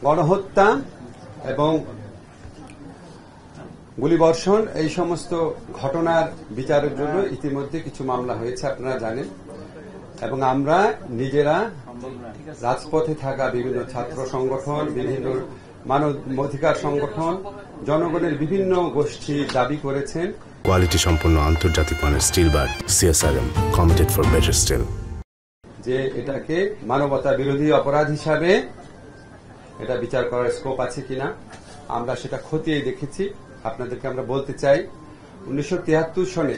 গণহত্যা এবং গুলিবর্ষণ এই সমস্ত ঘটনার বিচারের জন্য ইতিমধ্যে কিছু মামলা হয়েছে, আপনারা জানেন। এবং আমরা নিজেরা রাজপথে থাকা বিভিন্ন ছাত্র সংগঠন, বিভিন্ন মানবাধিকার সংগঠন, জনগণের বিভিন্ন গোষ্ঠী দাবি করেছেন কোয়ালিটি সম্পন্ন আন্তর্জাতিক মানের still bar CSRM committed for better still, যে এটাকে মানবতা বিরোধী অপরাধ হিসাবে এটা বিচার করার স্কোপ আছে কিনা আমরা সেটা খতিয়ে দেখেছি। আপনাদেরকে আমরা বলতে চাই, 1973 সনে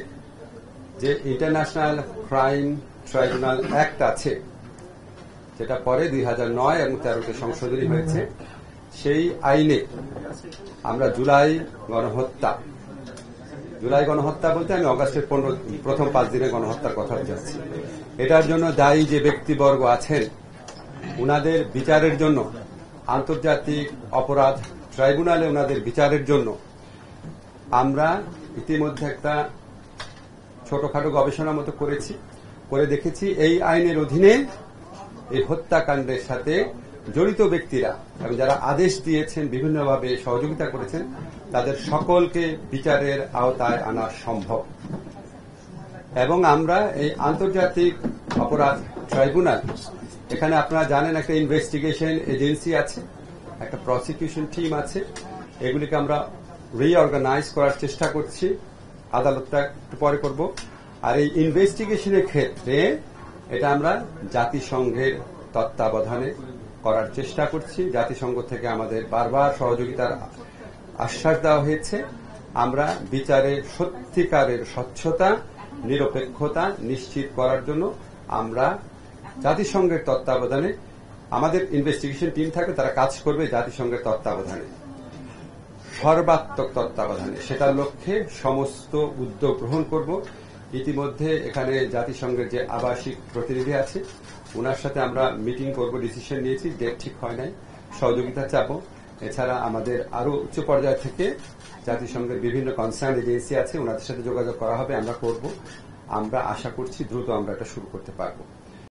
যে ইন্টারন্যাশনাল ক্রাইম ট্রাইব্যুনাল অ্যাক্ট আছে, যেটা পরে 2009 এবং 13তে সংশোধনী হয়েছে, সেই আইনে আমরা জুলাই গণহত্যা বলতে আমি অগাস্টের প্রথম 5 দিনে গণহত্যার কথা যাচ্ছি। এটার জন্য দায়ী যে ব্যক্তিবর্গ আছেন উনাদের বিচারের জন্য আন্তর্জাতিক অপরাধ ট্রাইব্যুনালে ওনাদের বিচারের জন্য আমরা ইতিমধ্যে একটা ছোটখাটো গবেষণার মতো করে দেখেছি এই আইনের অধীনে এই হত্যাকাণ্ডের সাথে জড়িত ব্যক্তিরা এবং যারা আদেশ দিয়েছেন, বিভিন্নভাবে সহযোগিতা করেছেন, তাদের সকলকে বিচারের আওতায় আনা সম্ভব। এবং আমরা এই আন্তর্জাতিক অপরাধ ট্রাইব্যুনাল, এখানে আপনারা জানেন একটা ইনভেস্টিগেশন এজেন্সি আছে, একটা প্রসিকিউশন টিম আছে, এগুলিকে আমরা রিঅর্গানাইজ করার চেষ্টা করছি। আদালতটা একটু পরে করব। আর এই ইনভেস্টিগেশনের ক্ষেত্রে এটা আমরা জাতিসংঘের তত্ত্বাবধানে করার চেষ্টা করছি। জাতিসংঘ থেকে আমাদের বারবার সহযোগিতার আশ্বাস দেওয়া হয়েছে। আমরা বিচারে সত্যিকারের স্বচ্ছতা, নিরপেক্ষতা নিশ্চিত করার জন্য আমরা জাতিসংঘের তত্ত্বাবধানে আমাদের ইনভেস্টিগেশন টিম থাকবে, তারা কাজ করবে জাতিসংঘের তত্ত্বাবধানে, সর্বাত্মক তত্ত্বাবধানে। সেটার লক্ষ্যে সমস্ত উদ্যোগ গ্রহণ করব। ইতিমধ্যে এখানে জাতিসংঘের যে আবাসিক প্রতিনিধি আছে ওনার সাথে আমরা মিটিং করব, ডিসিশন নিয়েছি, ডেট ঠিক হয় নাই, সহযোগিতা চাবো। এছাড়া আমাদের আরো উচ্চ পর্যায় থেকে জাতিসংঘের বিভিন্ন কনসার্ন এজেন্সি আছে, ওনাদের সাথে যোগাযোগ করা হবে, আমরা করব। আমরা আশা করছি দ্রুত আমরা এটা শুরু করতে পারবো।